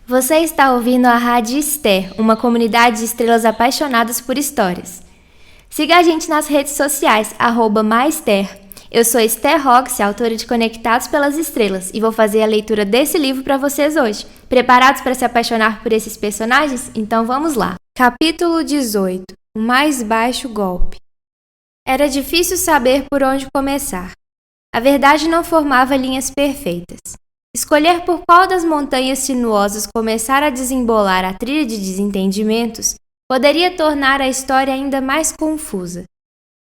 Você está ouvindo a Rádio Esther, uma comunidade de estrelas apaixonadas por histórias. Siga a gente nas redes sociais, @maister. Eu sou Esther Rox, autora de Conectados pelas Estrelas, e vou fazer a leitura desse livro para vocês hoje. Preparados para se apaixonar por esses personagens? Então vamos lá. Capítulo 18. O mais baixo golpe. Era difícil saber por onde começar. A verdade não formava linhas perfeitas. Escolher por qual das montanhas sinuosas começar a desembolar a trilha de desentendimentos poderia tornar a história ainda mais confusa.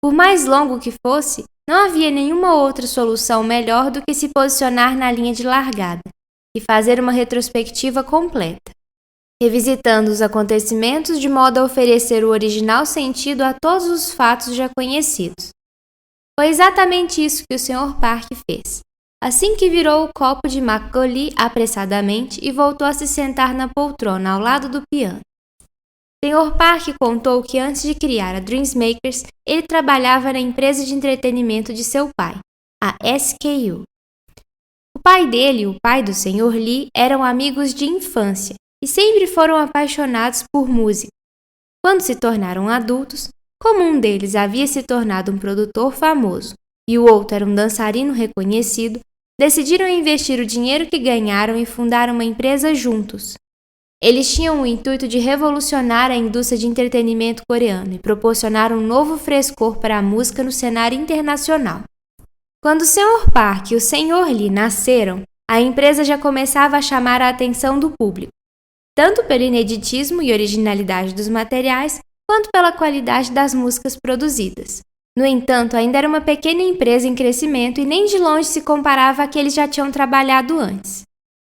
Por mais longo que fosse, não havia nenhuma outra solução melhor do que se posicionar na linha de largada e fazer uma retrospectiva completa, revisitando os acontecimentos de modo a oferecer o original sentido a todos os fatos já conhecidos. Foi exatamente isso que o Sr. Park fez. Assim que virou o copo de Makgeolli apressadamente e voltou a se sentar na poltrona ao lado do piano. Sr. Park contou que antes de criar a Dreammakers, ele trabalhava na empresa de entretenimento de seu pai, a SKU. O pai dele e o pai do Sr. Lee eram amigos de infância e sempre foram apaixonados por música. Quando se tornaram adultos, como um deles havia se tornado um produtor famoso e o outro era um dançarino reconhecido, decidiram investir o dinheiro que ganharam e fundar uma empresa juntos. Eles tinham o intuito de revolucionar a indústria de entretenimento coreano e proporcionar um novo frescor para a música no cenário internacional. Quando o Sr. Park e o Sr. Lee nasceram, a empresa já começava a chamar a atenção do público, tanto pelo ineditismo e originalidade dos materiais, quanto pela qualidade das músicas produzidas. No entanto, ainda era uma pequena empresa em crescimento e nem de longe se comparava à que eles já tinham trabalhado antes.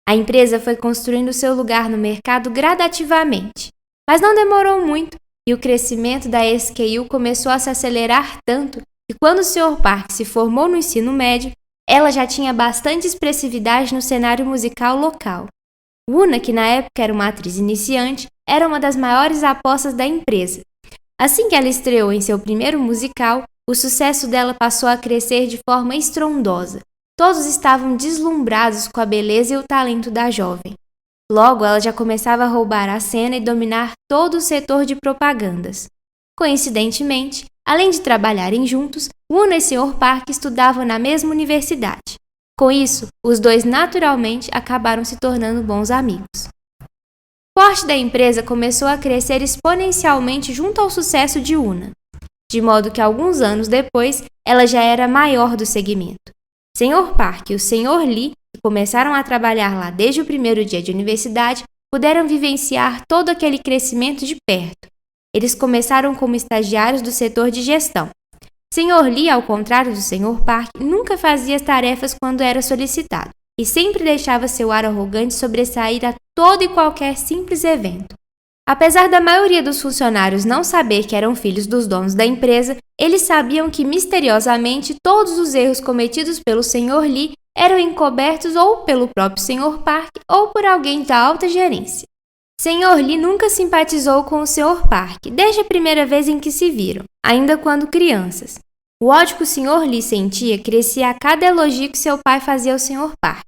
A empresa foi construindo seu lugar no mercado gradativamente, mas não demorou muito e o crescimento da SKU começou a se acelerar tanto que quando o Sr. Park se formou no ensino médio, ela já tinha bastante expressividade no cenário musical local. Wuna, que na época era uma atriz iniciante, era uma das maiores apostas da empresa. Assim que ela estreou em seu primeiro musical, o sucesso dela passou a crescer de forma estrondosa. Todos estavam deslumbrados com a beleza e o talento da jovem. Logo, ela já começava a roubar a cena e dominar todo o setor de propagandas. Coincidentemente, além de trabalharem juntos, Wuna e Sr. Park estudavam na mesma universidade. Com isso, os dois naturalmente acabaram se tornando bons amigos. O porte da empresa começou a crescer exponencialmente junto ao sucesso de Wuna, de modo que alguns anos depois ela já era a maior do segmento. Sr. Park e o Sr. Lee, que começaram a trabalhar lá desde o primeiro dia de universidade, puderam vivenciar todo aquele crescimento de perto. Eles começaram como estagiários do setor de gestão. Sr. Lee, ao contrário do Sr. Park, nunca fazia as tarefas quando era solicitado e sempre deixava seu ar arrogante sobressair a todo e qualquer simples evento. Apesar da maioria dos funcionários não saber que eram filhos dos donos da empresa, eles sabiam que, misteriosamente, todos os erros cometidos pelo Sr. Lee eram encobertos ou pelo próprio Sr. Park ou por alguém da alta gerência. Sr. Lee nunca simpatizou com o Sr. Park, desde a primeira vez em que se viram, ainda quando crianças. O ódio que o Sr. Lee sentia crescia a cada elogio que seu pai fazia ao Sr. Park.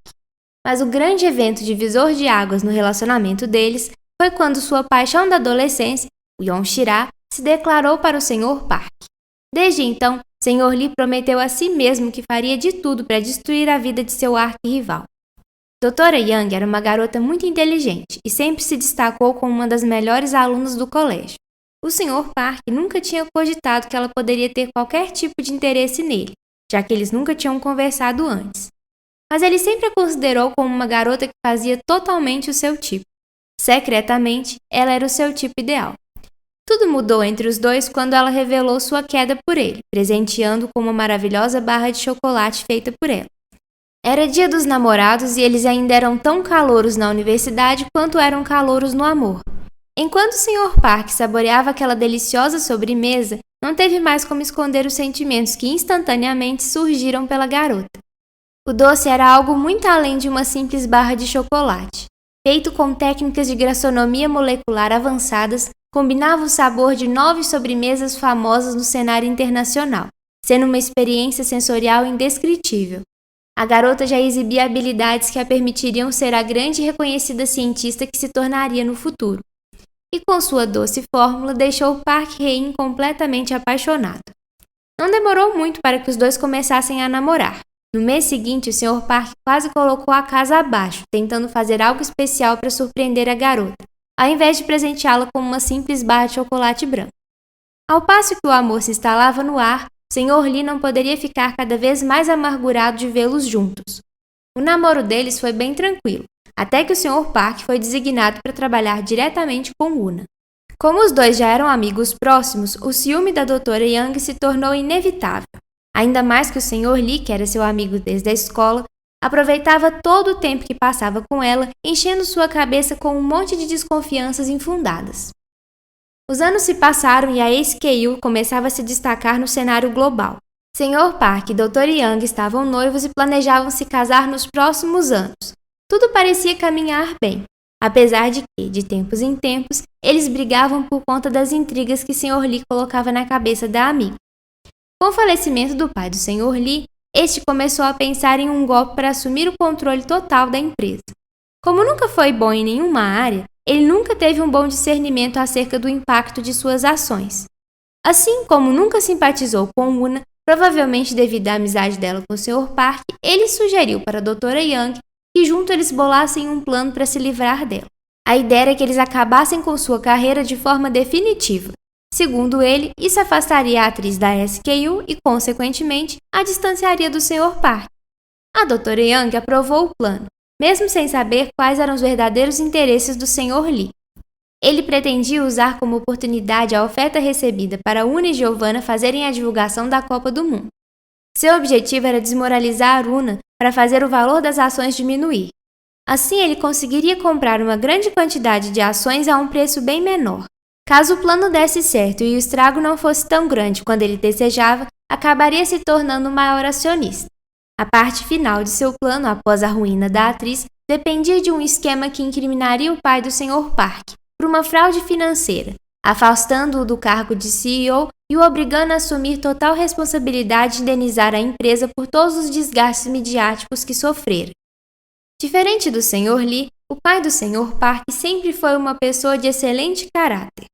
Mas o grande evento divisor de águas no relacionamento deles foi quando sua paixão da adolescência, o Yeon-shira, se declarou para o Sr. Park. Desde então, Sr. Lee prometeu a si mesmo que faria de tudo para destruir a vida de seu arquirrival. Dra. Young era uma garota muito inteligente e sempre se destacou como uma das melhores alunas do colégio. O Sr. Park nunca tinha cogitado que ela poderia ter qualquer tipo de interesse nele, já que eles nunca tinham conversado antes. Mas ele sempre a considerou como uma garota que fazia totalmente o seu tipo. Secretamente, ela era o seu tipo ideal. Tudo mudou entre os dois quando ela revelou sua queda por ele, presenteando com uma maravilhosa barra de chocolate feita por ela. Era dia dos namorados e eles ainda eram tão calouros na universidade quanto eram calouros no amor. Enquanto o Sr. Park saboreava aquela deliciosa sobremesa, não teve mais como esconder os sentimentos que instantaneamente surgiram pela garota. O doce era algo muito além de uma simples barra de chocolate. Feito com técnicas de gastronomia molecular avançadas, combinava o sabor de 9 sobremesas famosas no cenário internacional, sendo uma experiência sensorial indescritível. A garota já exibia habilidades que a permitiriam ser a grande e reconhecida cientista que se tornaria no futuro. E com sua doce fórmula deixou Park Hae-in completamente apaixonado. Não demorou muito para que os dois começassem a namorar. No mês seguinte, o Sr. Park quase colocou a casa abaixo, tentando fazer algo especial para surpreender a garota, ao invés de presenteá-la com uma simples barra de chocolate branco. Ao passo que o amor se instalava no ar, o Sr. Lee não poderia ficar cada vez mais amargurado de vê-los juntos. O namoro deles foi bem tranquilo, até que o Sr. Park foi designado para trabalhar diretamente com Una. Como os dois já eram amigos próximos, o ciúme da Dra. Young se tornou inevitável. Ainda mais que o Sr. Lee, que era seu amigo desde a escola, aproveitava todo o tempo que passava com ela, enchendo sua cabeça com um monte de desconfianças infundadas. Os anos se passaram e a SKU começava a se destacar no cenário global. Sr. Park e Dra. Young estavam noivos e planejavam se casar nos próximos anos. Tudo parecia caminhar bem, apesar de que, de tempos em tempos, eles brigavam por conta das intrigas que Sr. Lee colocava na cabeça da amiga. Com o falecimento do pai do Sr. Lee, este começou a pensar em um golpe para assumir o controle total da empresa. Como nunca foi bom em nenhuma área, ele nunca teve um bom discernimento acerca do impacto de suas ações. Assim como nunca simpatizou com Una, provavelmente devido à amizade dela com o Sr. Park, ele sugeriu para a Dra. Young que juntos eles bolassem um plano para se livrar dela. A ideia era que eles acabassem com sua carreira de forma definitiva. Segundo ele, isso afastaria a atriz da SKU e, consequentemente, a distanciaria do Sr. Park. A Dra. Young aprovou o plano, mesmo sem saber quais eram os verdadeiros interesses do Sr. Lee. Ele pretendia usar como oportunidade a oferta recebida para Una e Giovanna fazerem a divulgação da Copa do Mundo. Seu objetivo era desmoralizar a Una para fazer o valor das ações diminuir. Assim, ele conseguiria comprar uma grande quantidade de ações a um preço bem menor. Caso o plano desse certo e o estrago não fosse tão grande quanto ele desejava, acabaria se tornando o maior acionista. A parte final de seu plano, após a ruína da atriz, dependia de um esquema que incriminaria o pai do Sr. Park por uma fraude financeira, afastando-o do cargo de CEO e o obrigando a assumir total responsabilidade de indenizar a empresa por todos os desgastes midiáticos que sofrera. Diferente do Sr. Lee, o pai do Sr. Park sempre foi uma pessoa de excelente caráter.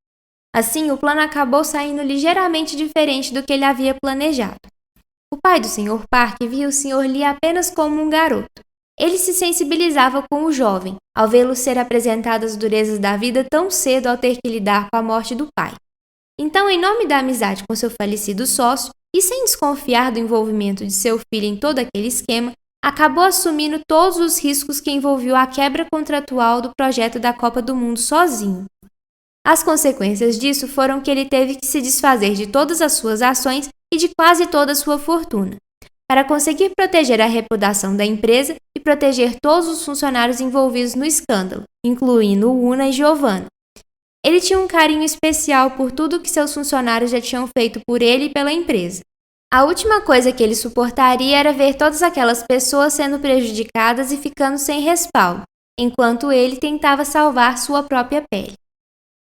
Assim, o plano acabou saindo ligeiramente diferente do que ele havia planejado. O pai do Sr. Park via o Sr. Lee apenas como um garoto. Ele se sensibilizava com o jovem, ao vê-lo ser apresentado às durezas da vida tão cedo ao ter que lidar com a morte do pai. Então, em nome da amizade com seu falecido sócio, e sem desconfiar do envolvimento de seu filho em todo aquele esquema, acabou assumindo todos os riscos que envolviam a quebra contratual do projeto da Copa do Mundo sozinho. As consequências disso foram que ele teve que se desfazer de todas as suas ações e de quase toda a sua fortuna, para conseguir proteger a reputação da empresa e proteger todos os funcionários envolvidos no escândalo, incluindo Una e Giovanna. Ele tinha um carinho especial por tudo que seus funcionários já tinham feito por ele e pela empresa. A última coisa que ele suportaria era ver todas aquelas pessoas sendo prejudicadas e ficando sem respaldo, enquanto ele tentava salvar sua própria pele.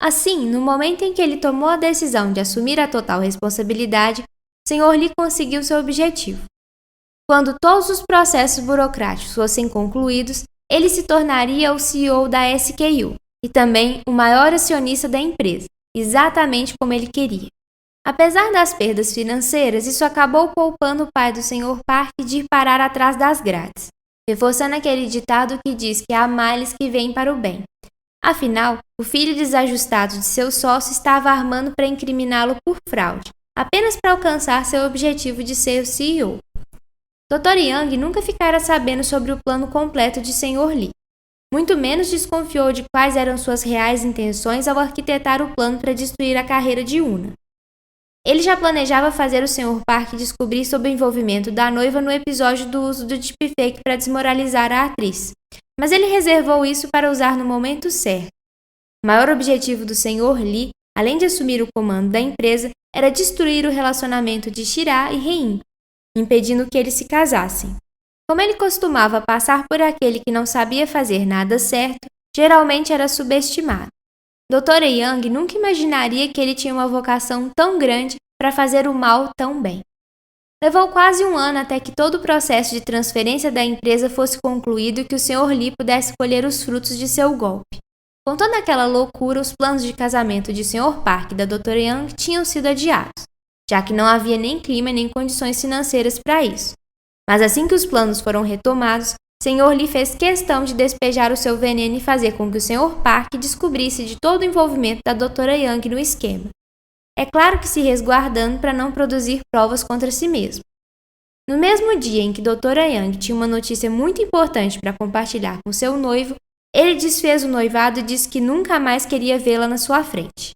Assim, no momento em que ele tomou a decisão de assumir a total responsabilidade, Sr. Lee conseguiu seu objetivo. Quando todos os processos burocráticos fossem concluídos, ele se tornaria o CEO da SKU e também o maior acionista da empresa, exatamente como ele queria. Apesar das perdas financeiras, isso acabou poupando o pai do Sr. Park de ir parar atrás das grades, reforçando aquele ditado que diz que há males que vêm para o bem. Afinal, o filho desajustado de seu sócio estava armando para incriminá-lo por fraude, apenas para alcançar seu objetivo de ser o CEO. Dra. Young nunca ficara sabendo sobre o plano completo de Sr. Lee. Muito menos desconfiou de quais eram suas reais intenções ao arquitetar o plano para destruir a carreira de Una. Ele já planejava fazer o Sr. Park descobrir sobre o envolvimento da noiva no episódio do uso do deepfake para desmoralizar a atriz, mas ele reservou isso para usar no momento certo. O maior objetivo do Sr. Lee, além de assumir o comando da empresa, era destruir o relacionamento de Shira e Hein, impedindo que eles se casassem. Como ele costumava passar por aquele que não sabia fazer nada certo, geralmente era subestimado. Dra. Young nunca imaginaria que ele tinha uma vocação tão grande para fazer o mal tão bem. Levou quase um ano até que todo o processo de transferência da empresa fosse concluído e que o Sr. Lee pudesse colher os frutos de seu golpe. Com toda aquela loucura, os planos de casamento de Sr. Park e da Dra. Young tinham sido adiados, já que não havia nem clima nem condições financeiras para isso. Mas assim que os planos foram retomados, Sr. Lee fez questão de despejar o seu veneno e fazer com que o Sr. Park descobrisse de todo o envolvimento da Dra. Young no esquema. É claro que se resguardando para não produzir provas contra si mesmo. No mesmo dia em que Dra. Young tinha uma notícia muito importante para compartilhar com seu noivo, ele desfez o noivado e disse que nunca mais queria vê-la na sua frente.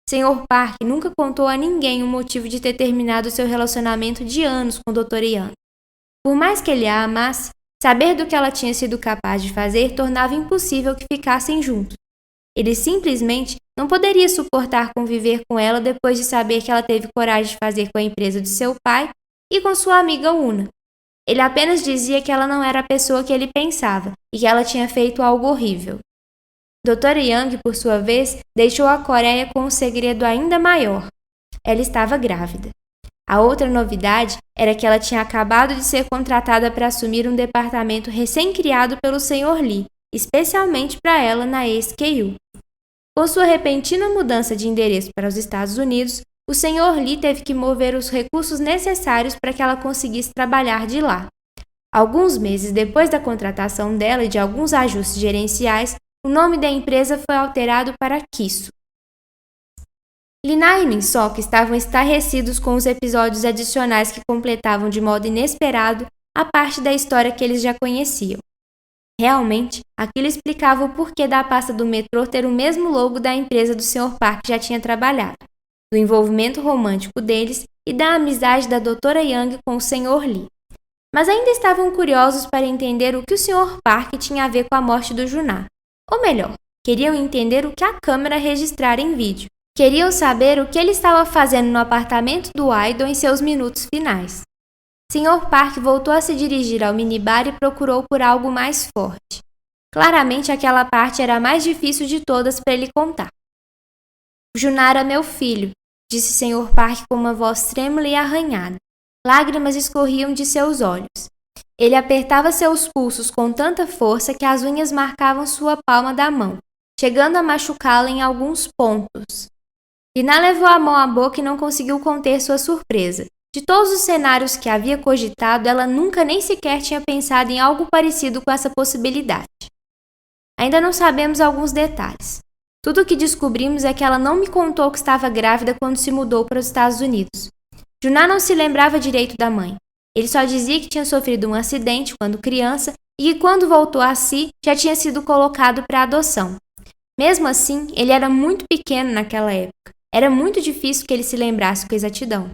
Sr. Park nunca contou a ninguém o motivo de ter terminado seu relacionamento de anos com Dra. Young. Por mais que ele a amasse, saber do que ela tinha sido capaz de fazer tornava impossível que ficassem juntos. Ele simplesmente não poderia suportar conviver com ela depois de saber que ela teve coragem de fazer com a empresa de seu pai e com sua amiga Una. Ele apenas dizia que ela não era a pessoa que ele pensava e que ela tinha feito algo horrível. Dra. Young, por sua vez, deixou a Coreia com um segredo ainda maior. Ela estava grávida. A outra novidade era que ela tinha acabado de ser contratada para assumir um departamento recém-criado pelo Sr. Lee, especialmente para ela na SKU. Com sua repentina mudança de endereço para os Estados Unidos, o Sr. Lee teve que mover os recursos necessários para que ela conseguisse trabalhar de lá. Alguns meses depois da contratação dela e de alguns ajustes gerenciais, o nome da empresa foi alterado para Kisso. Lina e Min-sok estavam estarrecidos com os episódios adicionais que completavam de modo inesperado a parte da história que eles já conheciam. Realmente, aquilo explicava o porquê da pasta do metrô ter o mesmo logo da empresa do Sr. Park já tinha trabalhado, do envolvimento romântico deles e da amizade da Dra. Young com o Sr. Lee. Mas ainda estavam curiosos para entender o que o Sr. Park tinha a ver com a morte do Junah. Ou melhor, queriam entender o que a câmera registrara em vídeo. Queriam saber o que ele estava fazendo no apartamento do idol em seus minutos finais. Sr. Park voltou a se dirigir ao minibar e procurou por algo mais forte. Claramente aquela parte era a mais difícil de todas para ele contar. Junah era meu filho, disse Sr. Park com uma voz trêmula e arranhada. Lágrimas escorriam de seus olhos. Ele apertava seus pulsos com tanta força que as unhas marcavam sua palma da mão, chegando a machucá-la em alguns pontos. Lina levou a mão à boca e não conseguiu conter sua surpresa. De todos os cenários que havia cogitado, ela nunca nem sequer tinha pensado em algo parecido com essa possibilidade. Ainda não sabemos alguns detalhes. Tudo o que descobrimos é que ela não me contou que estava grávida quando se mudou para os Estados Unidos. Junah não se lembrava direito da mãe. Ele só dizia que tinha sofrido um acidente quando criança e que quando voltou a si, já tinha sido colocado para adoção. Mesmo assim, ele era muito pequeno naquela época. Era muito difícil que ele se lembrasse com exatidão.